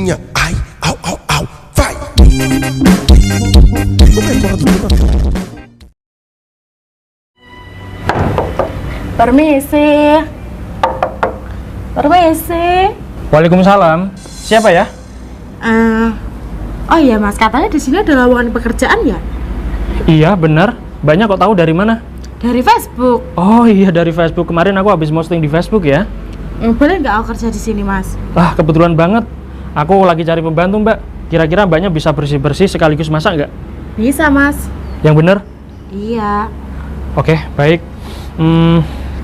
punya ai, au au au, fight. Permisi. Permisi. Waalaikumsalam. Siapa ya? Oh iya Mas, katanya di sini ada lowongan pekerjaan ya? Iya, benar. Banyak kok tahu dari mana? Dari Facebook. Oh iya, dari Facebook. Kemarin aku habis posting di Facebook ya. Boleh nggak aku kerja di sini Mas? Kebetulan banget. Aku lagi cari pembantu, Mbak. Kira-kira Mbaknya bisa bersih-bersih sekaligus masak nggak? Bisa Mas. Yang benar? Iya. Oke, baik.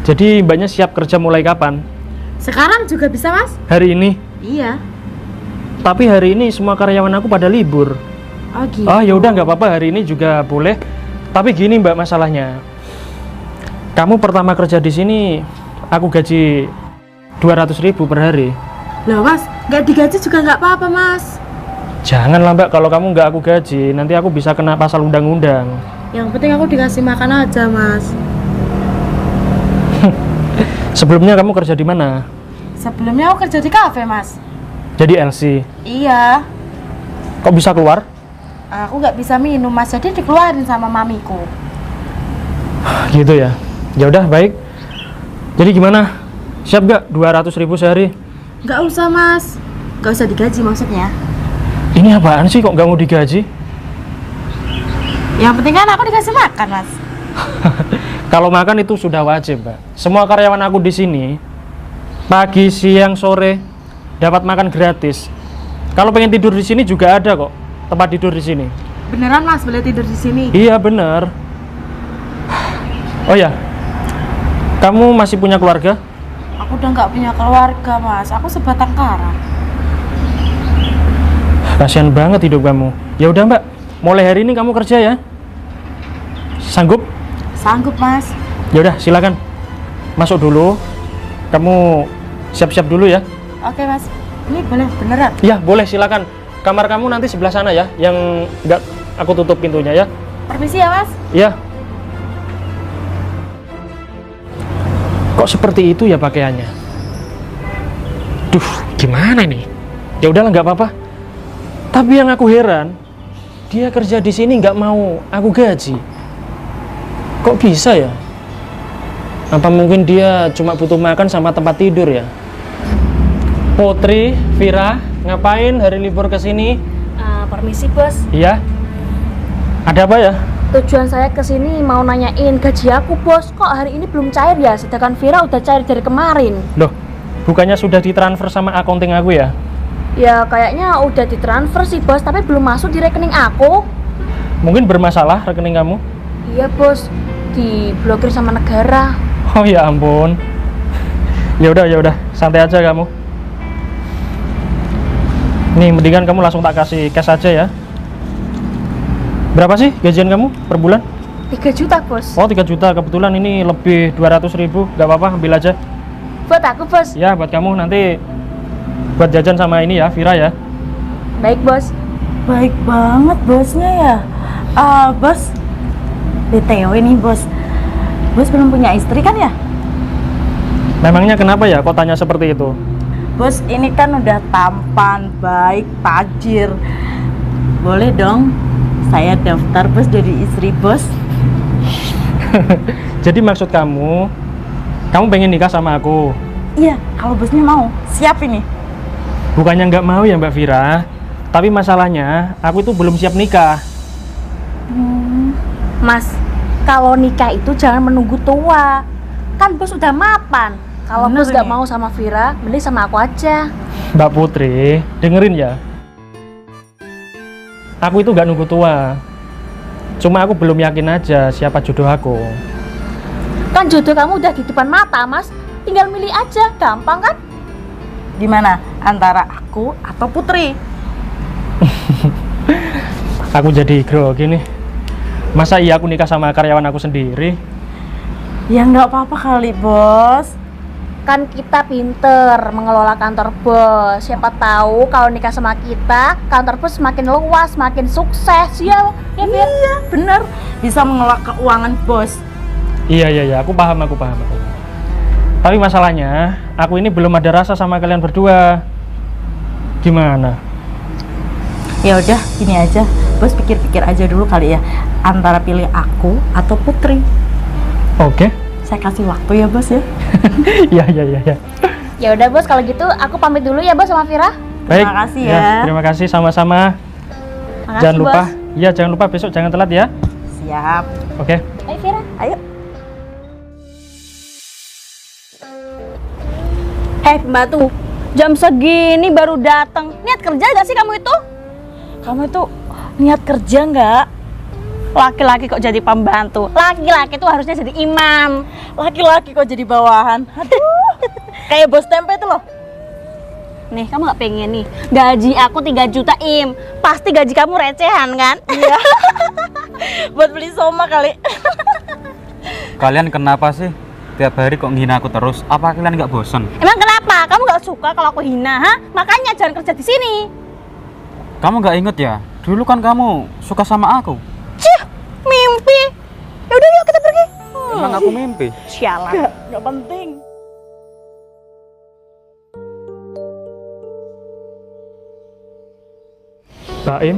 Jadi Mbaknya siap kerja mulai kapan? Sekarang juga bisa Mas? Hari ini? Iya. Tapi hari ini semua karyawan aku pada libur. Oh gitu. Ya udah nggak apa-apa, hari ini juga boleh. Tapi gini Mbak, masalahnya. Kamu pertama kerja di sini, aku gaji 200.000 per hari. Loh Mas, nggak digaji juga nggak apa-apa Mas. Janganlah Mbak, kalau kamu nggak aku gaji, nanti aku bisa kena pasal undang-undang. Yang penting aku dikasih makan aja Mas. Sebelumnya kamu kerja di mana? Sebelumnya aku kerja di kafe Mas. Jadi LC. Iya. Kok bisa keluar? Aku nggak bisa minum Mas, jadi dikeluarin sama mamiku. Gitu ya. Ya udah baik. Jadi gimana? Siap gak 200.000 sehari? Nggak usah Mas, nggak usah digaji maksudnya. Ini apaan sih kok nggak mau digaji? Yang penting kan aku dikasih makan Mas. Kalau makan itu sudah wajib, Mbak. Semua karyawan aku di sini pagi, siang, sore dapat makan gratis. Kalau pengen tidur di sini juga ada kok tempat tidur di sini. Beneran Mas, boleh tidur di sini? Iya bener. Oh ya, kamu masih punya keluarga? Aku udah nggak punya keluarga Mas, aku sebatang kara. Kasian banget hidup kamu. Ya udah Mbak, mulai hari ini kamu kerja ya. Sanggup? Sanggup Mas. Ya udah, silakan. Masuk dulu. Kamu siap-siap dulu ya. Oke Mas. Ini boleh beneran? Iya, boleh silakan. Kamar kamu nanti sebelah sana ya, yang nggak aku tutup pintunya ya. Permisi ya Mas. Iya. Kok seperti itu ya pakaiannya? Duh, gimana nih? Ya udahlah, nggak apa-apa. Tapi yang aku heran, dia kerja di sini nggak mau aku gaji. Kok bisa ya? Apa mungkin dia cuma butuh makan sama tempat tidur ya? Putri, Vira, ngapain hari libur ke sini? Permisi bos. Iya. Ada apa ya? Tujuan saya ke sini mau nanyain gaji aku bos. Kok hari ini belum cair ya? Sedangkan Vira udah cair dari kemarin. Loh, bukannya sudah ditransfer sama accounting aku ya? Ya kayaknya udah ditransfer sih bos, tapi belum masuk di rekening aku. Mungkin bermasalah rekening kamu? Iya bos, diblokir sama negara. Oh ya ampun. Ya udah, santai aja kamu. Nih, mendingan kamu langsung tak kasih cash aja ya. Berapa sih gajian kamu per bulan? 3 juta bos. Oh 3 juta, kebetulan ini lebih 200.000. Gak apa-apa, ambil aja. Buat aku bos. Ya, buat kamu nanti buat jajan sama ini ya, Vira ya. Baik bos. Baik banget bosnya ya. Bos, BTW nih bos. Bos belum punya istri kan ya? Memangnya kenapa ya kok tanya seperti itu? Bos ini kan udah tampan, baik, tajir. Boleh dong saya daftar bos jadi istri bos? Jadi maksud kamu pengen nikah sama aku? Iya, kalau bosnya mau, siap ini. Bukannya nggak mau ya Mbak Vira, tapi masalahnya aku itu belum siap nikah. Mas, kalau nikah itu jangan menunggu tua. Kan bos udah mapan. Kalau Bener bos gak nih. mau sama Vira, mending sama aku aja. Mbak Putri, dengerin ya. Aku itu nggak nunggu tua. Cuma aku belum yakin aja siapa jodoh aku. Kan jodoh kamu udah di depan mata mas, tinggal milih aja, gampang kan? Gimana? Antara aku atau Putri? Aku jadi grogi nih. Masa iya aku nikah sama karyawan aku sendiri? Ya nggak apa-apa kali bos. Kan kita pinter mengelola kantor bos. Siapa tahu kalau nikah sama kita, kantor bos semakin luas, semakin sukses ya. Ya Vir? Iya bener, bisa mengelola keuangan bos. Iya, aku paham. Tapi masalahnya, aku ini belum ada rasa sama kalian berdua. Gimana? Ya udah, gini aja. Bos pikir-pikir aja dulu kali ya. Antara pilih aku atau Putri. Oke. Saya kasih waktu ya, Bos ya. Ya. Ya udah bos, kalau gitu aku pamit dulu ya bos sama Vira. Baik. Terima kasih ya. Terima kasih sama-sama. Makasih, Jangan lupa. bos. Iya, jangan lupa besok jangan telat ya. Siap. Oke. Ayo Vira. Ayo. Hei pembantu, jam segini baru datang. Niat kerja gak sih kamu itu? Kamu itu niat kerja nggak? Laki-laki kok jadi pembantu? Laki-laki tuh harusnya jadi imam. Laki-laki kok jadi bawahan? Aduh. Kayak bos tempe itu loh. Nih, kamu gak pengen nih? Gaji aku 3 juta im. Pasti gaji kamu recehan kan? Iya. Buat beli soma kali. Kalian kenapa sih? Tiap hari kok ngina aku terus? Apa kalian nggak bosan? Emang kenapa? Kamu gak suka kalau aku hina, ha? Makanya jangan kerja di sini. Kamu nggak inget ya? Dulu kan kamu suka sama aku. Cih, mimpi. Ya udah yuk kita pergi. Emang aku mimpi? Sialan. Nggak penting. Mbak Im.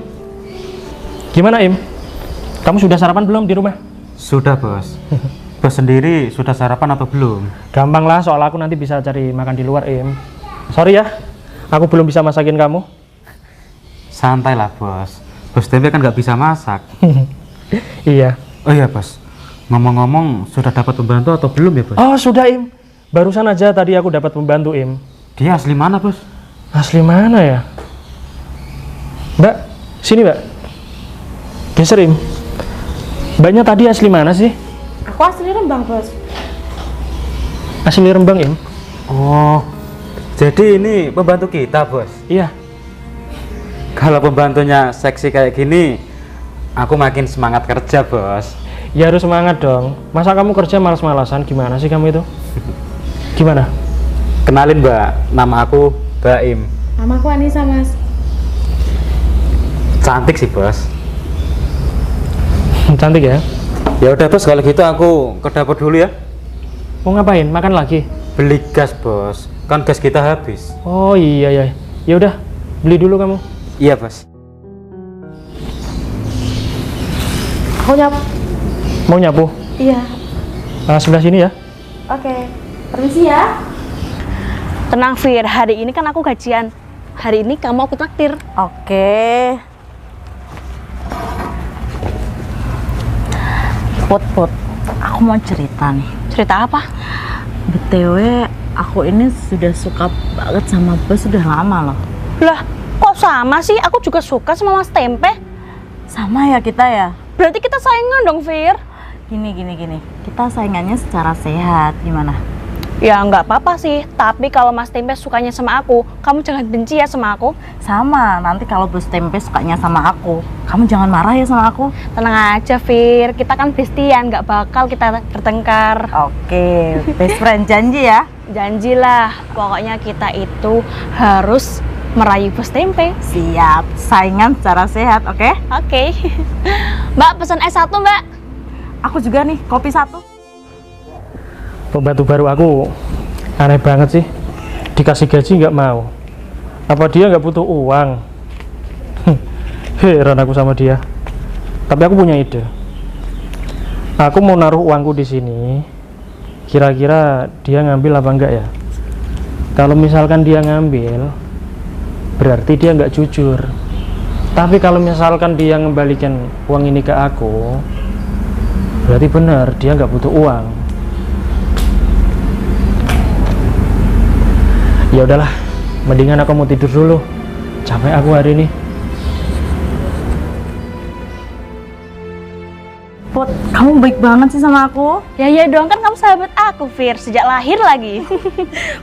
Gimana Im? Kamu sudah sarapan belum di rumah? Sudah bos. Bos sendiri sudah sarapan atau belum? Gampang lah, soal aku nanti bisa cari makan di luar Im. Sorry ya, aku belum bisa masakin kamu. Santai lah bos. Bos tempe kan nggak bisa masak. Iya. Oh iya bos. Ngomong-ngomong sudah dapat pembantu atau belum ya bos? Oh sudah Im. Barusan aja tadi aku dapat pembantu Im. Dia asli mana bos? Asli mana ya? Mbak, sini Mbak. Geser Im. Mbaknya tadi asli mana sih? Aku asli Rembang, Bos. Asli Rembang Im. Oh, jadi ini pembantu kita bos. Iya. Kalau pembantunya seksi kayak gini, aku makin semangat kerja bos. Ya harus semangat dong. Masa kamu kerja malas-malasan? Gimana sih kamu itu? Gimana? Kenalin mbak, nama aku Baim. Nama aku Anissa, Mas. Cantik sih bos. Cantik ya? Ya udah bos, kalau gitu aku ke dapur dulu ya. Mau ngapain? Makan lagi? Beli gas bos, kan gas kita habis. Oh iya ya. Ya udah, beli dulu kamu. Iya bos. Aku nyapu. Mau nyapu? Iya. Sebelah sini ya. Oke. Permisi ya. Tenang Fir, hari ini kan aku gajian. Hari ini kamu aku traktir. Oke. Put, aku mau cerita nih. Cerita apa? BTW, aku ini sudah suka banget sama Bos sudah lama loh. Lah, kok sama sih? Aku juga suka sama Mas Tempe. Sama ya kita ya? Berarti kita saingan dong, Fir. Gini. Kita saingannya secara sehat, gimana? Ya nggak apa-apa sih, tapi kalau Mas Tempe sukanya sama aku, kamu jangan benci ya sama aku. Sama, nanti kalau Bos Tempe sukanya sama aku, kamu jangan marah ya sama aku. Tenang aja, Fir. Kita kan bestian, nggak bakal kita bertengkar. Oke, best friend janji ya? Janjilah, pokoknya kita itu harus merayu Bos Tempe. Siap, saingan secara sehat, oke? Oke. Mbak, pesan es 1, Mbak. Aku juga nih, kopi 1. Pembantu baru aku aneh banget sih. Dikasih gaji nggak mau. Apa dia nggak butuh uang? Heran aku sama dia. Tapi aku punya ide. Aku mau naruh uangku di sini. Kira-kira dia ngambil apa enggak ya? Kalau misalkan dia ngambil, berarti dia nggak jujur. Tapi kalau misalkan dia ngembalikan uang ini ke aku, berarti benar dia nggak butuh uang. Ya udahlah, mendingan aku mau tidur dulu. Capek aku hari ini. Put, kamu baik banget sih sama aku. Ya dong, kan kamu sahabat aku, Fir, sejak lahir lagi.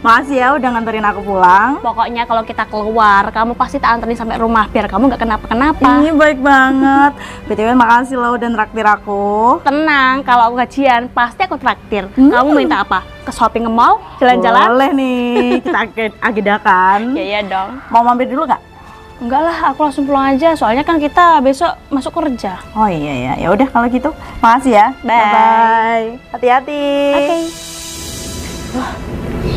Makasih ya udah nganterin aku pulang. Pokoknya kalau kita keluar, kamu pasti tak anterin sampai rumah biar kamu nggak kenapa-kenapa. Ini baik banget. BTW makasih lo udah traktir aku. Tenang, kalau aku gajian pasti aku traktir. Kamu minta apa? Ke shopping ke mall, jalan-jalan? Boleh nih, kita agendakan. Ya dong. Mau mampir dulu nggak? Enggak lah, aku langsung pulang aja. Soalnya kan kita besok masuk kerja. Oh iya ya udah kalau gitu. Makasih ya. Bye. Bye. Hati-hati. Oke.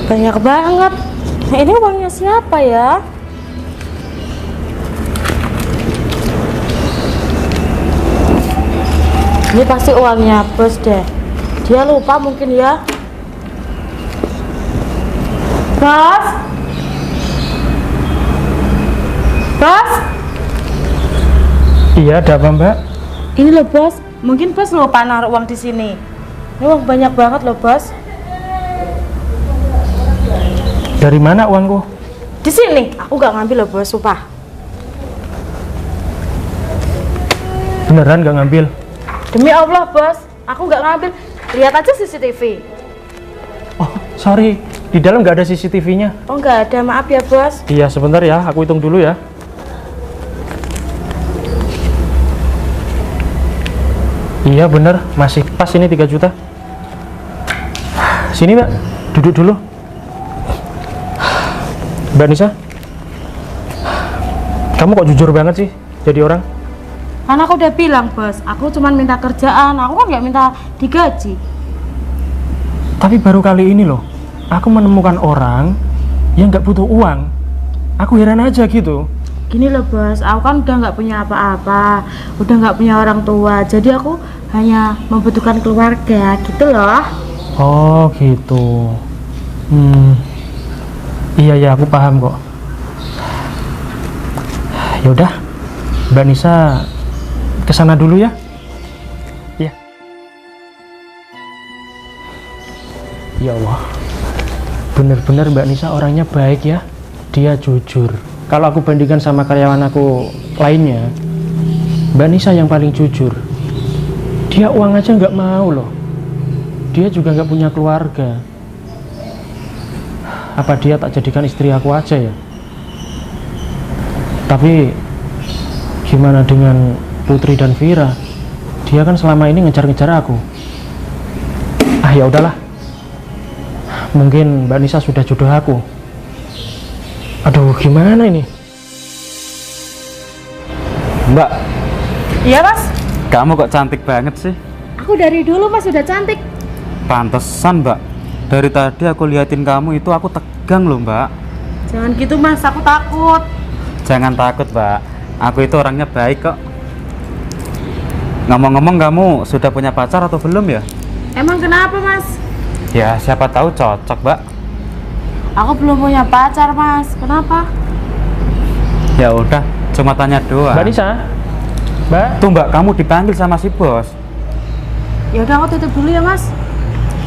Banyak banget. Nah, ini uangnya siapa ya? Ini pasti uangnya bos deh. Dia lupa mungkin ya. Bos? Bos? Iya, ada apa Mbak? Ini loh bos, mungkin bos lupa naruh uang di sini. Ini uang banyak banget loh bos. Dari mana uangku? Di sini, aku nggak ngambil loh bos, sumpah. Beneran nggak ngambil? Demi Allah bos, aku nggak ngambil. Lihat aja CCTV. Oh, sorry. Di dalam nggak ada CCTV-nya. Oh nggak ada, maaf ya bos. Iya, sebentar ya. Aku hitung dulu ya. Iya, bener. Masih pas ini 3 juta. Sini, Mbak. Duduk dulu. Mbak Nisa. Kamu kok jujur banget sih jadi orang? Karena aku udah bilang bos, aku cuma minta kerjaan. Aku kan nggak minta digaji. Tapi baru kali ini loh, aku menemukan orang yang nggak butuh uang. Aku heran aja gitu. Gini loh bos, aku kan udah nggak punya apa-apa, udah nggak punya orang tua, jadi aku hanya membutuhkan keluarga gitu loh. Oh gitu. Iya ya, aku paham kok. Yaudah, Mbak Nisa kesana dulu ya. Iya. Ya Allah, bener-bener Mbak Nisa orangnya baik ya. Dia jujur. Kalau aku bandingkan sama karyawan aku lainnya, Mbak Nisa yang paling jujur. Dia uang aja nggak mau loh. Dia juga nggak punya keluarga. Apa dia tak jadikan istri aku aja ya? Tapi gimana dengan Putri dan Vira? Dia kan selama ini ngejar-ngejar aku. Ah ya udahlah. Mungkin Mbak Nisa sudah jodoh aku. Aduh, gimana ini? Mbak, Iya mas, kamu kok cantik banget sih? aku dari dulu mas udah cantik. Pantesan Mbak, dari tadi aku liatin kamu itu aku tegang loh Mbak. Jangan gitu mas, aku takut. Jangan takut Mbak, aku itu orangnya baik kok. Ngomong-ngomong, kamu sudah punya pacar atau belum ya? Emang kenapa mas? Ya siapa tahu cocok Mbak. Aku belum punya pacar mas, kenapa? Ya udah, cuma tanya doang. Mbak Nisa? Mbak? Tuh Mbak, kamu dipanggil sama si bos. Ya udah aku tutup dulu ya mas.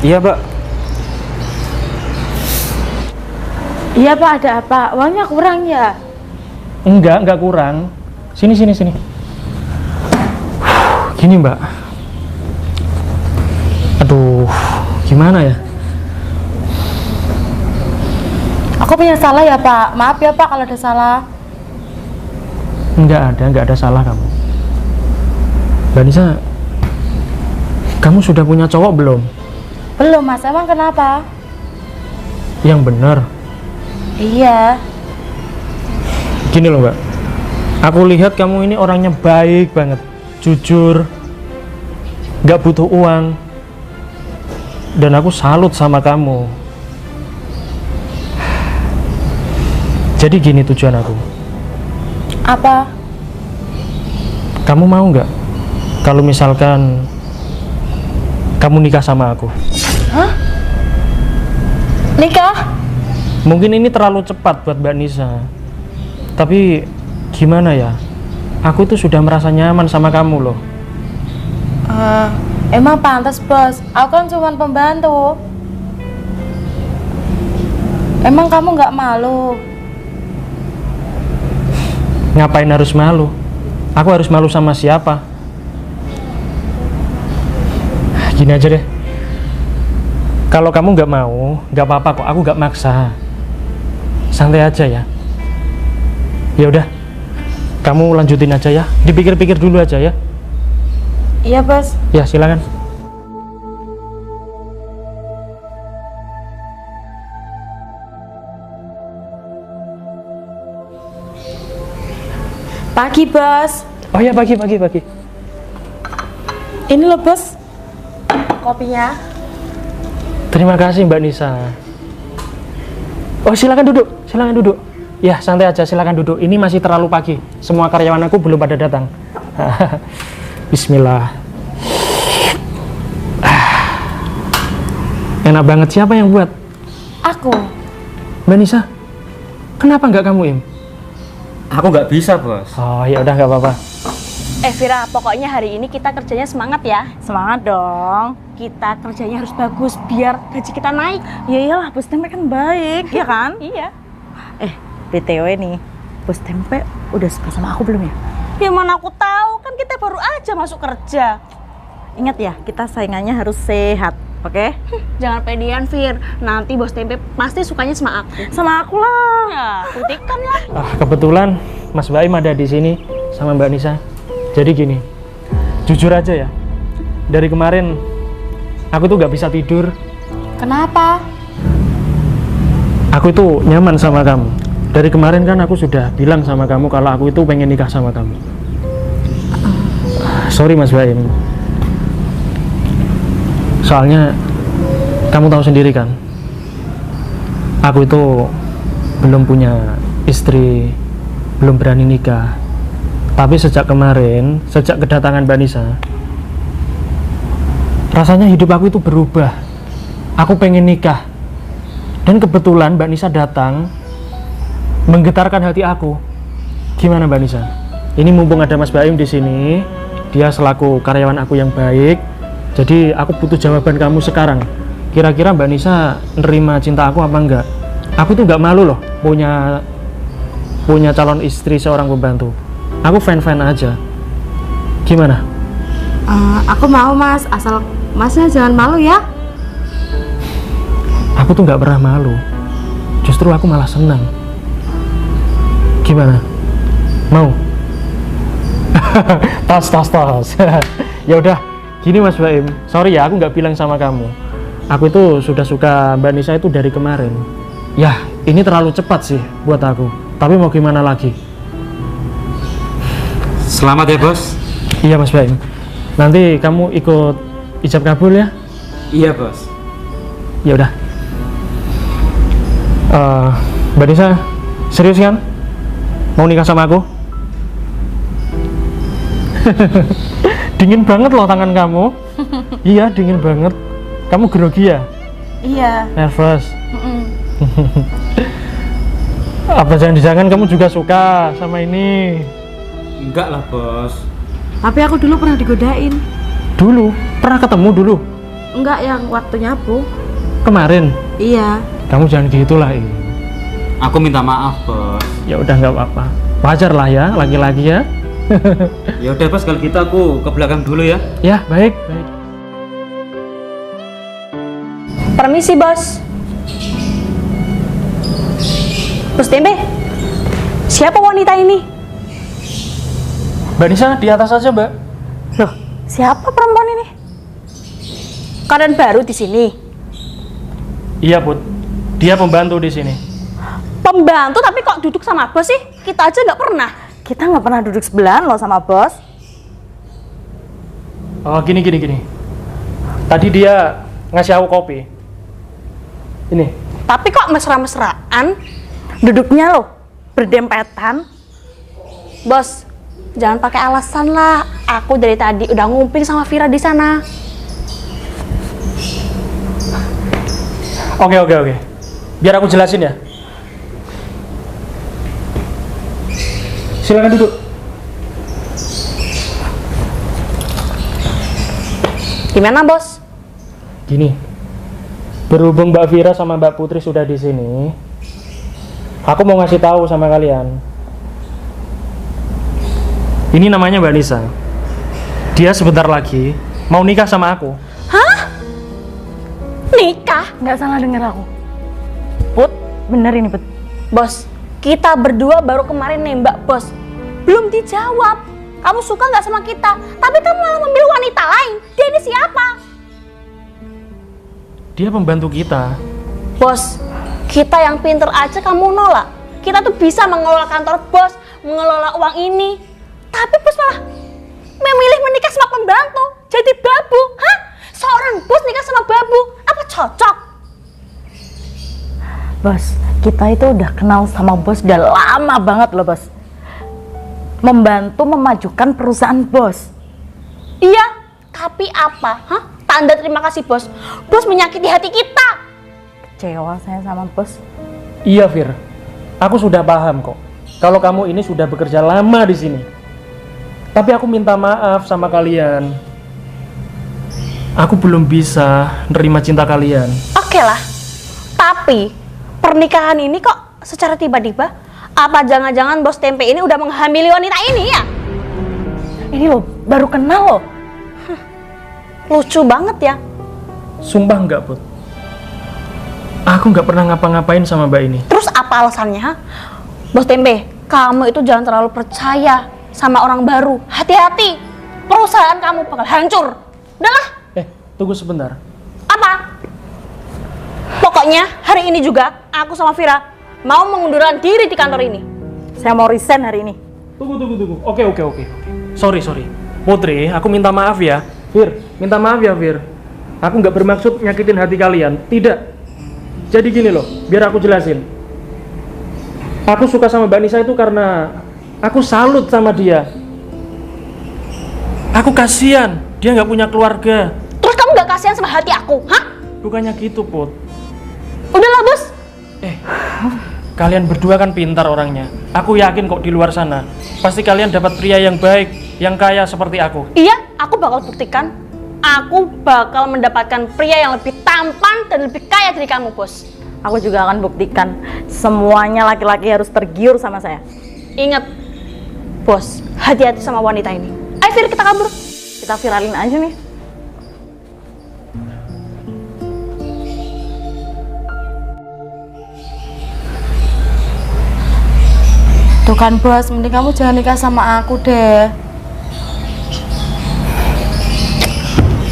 Iya Mbak. Iya pak, ada apa? Uangnya kurang ya? Enggak kurang. Sini. Gini Mbak. Aduh, gimana ya? Aku punya salah ya pak, maaf ya pak kalau ada salah. Enggak ada salah kamu. Mbak Nisa, kamu sudah punya cowok belum? Belum mas, emang kenapa? Yang bener. Iya. Gini loh Mbak, aku lihat kamu ini orangnya baik banget, jujur, nggak butuh uang, dan aku salut sama kamu. Jadi gini tujuan aku. Apa? Kamu mau nggak kalau misalkan kamu nikah sama aku? Hah? Nikah? Mungkin ini terlalu cepat buat Mbak Nisa, tapi gimana ya? Aku tuh sudah merasa nyaman sama kamu loh. Emang pantas bos, aku kan cuma pembantu. Emang kamu nggak malu? Ngapain harus malu? Aku harus malu sama siapa? Gini aja deh. Kalau kamu nggak mau, nggak apa-apa kok. Aku nggak maksa. Santai aja ya. Ya udah, kamu lanjutin aja ya. Dipikir-pikir dulu aja ya. Iya bos. Ya silakan. Pagi bos. Oh ya, pagi. Ini loh bos, kopinya. Terima kasih Mbak Nisa. Oh silakan duduk. Ya santai aja, silakan duduk. Ini masih terlalu pagi. Semua karyawan aku belum pada datang. Bismillah. Enak banget. Siapa yang buat? Aku. Mbak Nisa. Kenapa nggak kamu, Im? Aku nggak bisa, Bos. Oh, ya udah nggak apa-apa. Vira, pokoknya hari ini kita kerjanya semangat ya. Semangat dong. Kita kerjanya harus bagus biar gaji kita naik. Ya iyalah, Bos Tempe kan baik, ya kan? Iya. BTW nih, Bos Tempe udah suka sama aku belum ya? Ya mana aku tahu, kan kita baru aja masuk kerja. Ingat ya, kita saingannya harus sehat, oke? Jangan pedean, Fir. Nanti Bos Tempe pasti sukanya sama aku. Sama aku lah. Ya, buktikan lah. Kebetulan Mas Baim ada di sini sama Mbak Nisa. Jadi gini, jujur aja ya, dari kemarin aku tuh nggak bisa tidur. Kenapa? Aku itu nyaman sama kamu. Dari kemarin kan aku sudah bilang sama kamu kalau aku itu pengen nikah sama kamu. Sorry Mas Baim. Soalnya kamu tahu sendiri kan, aku itu belum punya istri, belum berani nikah. Tapi sejak kemarin, sejak kedatangan Mbak Nisa, rasanya hidup aku itu berubah. Aku pengen nikah. Dan kebetulan Mbak Nisa datang, menggetarkan hati aku. Gimana Mbak Nisa? Ini mumpung ada Mas Baim di sini, dia selaku karyawan aku yang baik. Jadi aku butuh jawaban kamu sekarang. Kira-kira Mbak Nisa nerima cinta aku apa enggak? Aku tuh nggak malu loh punya calon istri seorang pembantu. Aku fan-fan aja. Gimana? Aku mau Mas, asal Masnya jangan malu ya. Aku tuh nggak pernah malu. Justru aku malah senang. Gimana? Mau? Tos. Ya udah, gini Mas Baim. Sorry ya, aku nggak bilang sama kamu. Aku itu sudah suka Mbak Nisa itu dari kemarin. Ya, ini terlalu cepat sih buat aku. Tapi mau gimana lagi? Selamat ya, Bos. Iya Mas Baim. Nanti kamu ikut ijab kabul ya? Iya, Bos. Ya udah. Mbak Nisa, serius kan? Mau nikah sama aku? Dingin banget loh tangan kamu. Iya, dingin banget. Kamu grogi ya? Iya. Nervous. Apa jangan-jangan kamu juga suka sama ini? Enggak lah, Bos. Tapi aku dulu pernah digodain. Dulu? Pernah ketemu dulu? Enggak, yang waktu nyapu. Kemarin? Iya. Kamu jangan gitulah ini. Aku minta maaf, Bos. Ya udah nggak apa-apa. Wajar lah ya, laki-laki ya. Ya udah, Bos, kalau gitu aku ke belakang dulu ya. Ya, baik. Permisi, Bos. Bos Tempe, siapa wanita ini? Mbak Nisa, di atas aja, Mbak. Loh, siapa perempuan ini? Kalian baru di sini? Iya, Put. Dia pembantu di sini. Pembantu tapi kok duduk sama bos sih? Kita aja nggak pernah. Kita nggak pernah duduk sebelahan loh sama bos. Oh, gini. Tadi dia ngasih aku kopi. Ini. Tapi kok mesra-mesraan? Duduknya loh berdempetan. Bos, jangan pakai alasan lah. Aku dari tadi udah ngumpul sama Vira di sana. Oke. Biar aku jelasin ya. Silakan duduk. Gimana, Bos? Gini. Berhubung Mbak Vira sama Mbak Putri sudah di sini, aku mau ngasih tahu sama kalian. Ini namanya Mbak Nisa. Dia sebentar lagi mau nikah sama aku. Nikah? Nggak salah denger aku. Put, bener ini Put. Bos, kita berdua baru kemarin nembak, Bos. Belum dijawab. Kamu suka nggak sama kita? Tapi kamu malah memilih wanita lain. Dia ini siapa? Dia pembantu kita. Bos, kita yang pinter aja kamu nolak. Kita tuh bisa mengelola kantor bos, mengelola uang ini. Tapi bos malah memilih menikah sama pembantu. Jadi babu. Hah? Seorang bos nikah sama babu. Apa cocok? Bos, kita itu udah kenal sama bos udah lama banget loh bos. Membantu memajukan perusahaan bos. Iya, tapi apa? Hah? tanda terima kasih bos. Bos menyakiti hati kita. Kecewa saya sama bos. Iya, Fir. Aku sudah paham kok. Kalau kamu ini sudah bekerja lama di sini. Tapi aku minta maaf sama kalian. Aku belum bisa nerima cinta kalian. Oke lah. Tapi pernikahan ini kok secara tiba-tiba? Apa jangan-jangan bos tempe ini udah menghamili wanita ini ya? Ini loh, baru kenal loh. Lucu banget ya. Sumpah enggak, Put. Aku nggak pernah ngapa-ngapain sama Mbak ini. Terus apa alasannya? Ha? Bos tempe, kamu itu jangan terlalu percaya sama orang baru. Hati-hati, perusahaan kamu bakal hancur. Udahlah. Tunggu sebentar. Apa? Pokoknya hari ini juga aku sama Vira mau mengundurkan diri di kantor ini. Saya mau resign hari ini. Tunggu. Oke. Sorry. Putri, aku minta maaf ya. Fir, minta maaf ya, Fir. Aku nggak bermaksud nyakitin hati kalian. Tidak. Jadi gini loh, biar aku jelasin. Aku suka sama Mbak Nisa itu karena aku salut sama dia. Aku kasihan, dia nggak punya keluarga. Terus kamu gak kasihan sama hati aku, hah? Bukannya gitu, Put. Udahlah bos. Kalian berdua kan pintar orangnya. Aku yakin kok di luar sana pasti kalian dapat pria yang baik, yang kaya seperti aku. Iya, aku bakal buktikan. Aku bakal mendapatkan pria yang lebih tampan dan lebih kaya dari kamu, bos. Aku juga akan buktikan semuanya laki-laki harus tergiur sama saya. Ingat, bos, hati-hati sama wanita ini. Ayo Fir, kita kabur. Kita viralin aja nih. Tuh kan bos, mending kamu jangan nikah sama aku deh.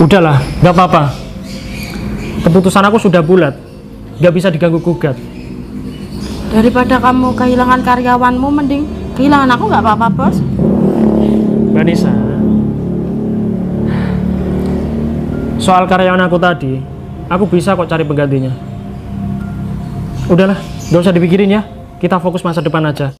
Udahlah, nggak apa-apa. Keputusan aku sudah bulat, nggak bisa diganggu-gugat. Daripada kamu kehilangan karyawanmu, mending kehilangan aku nggak apa-apa bos. Mbak Nisa, soal karyawan aku tadi, aku bisa kok cari penggantinya. Udahlah, nggak usah dipikirin ya. Kita fokus masa depan aja.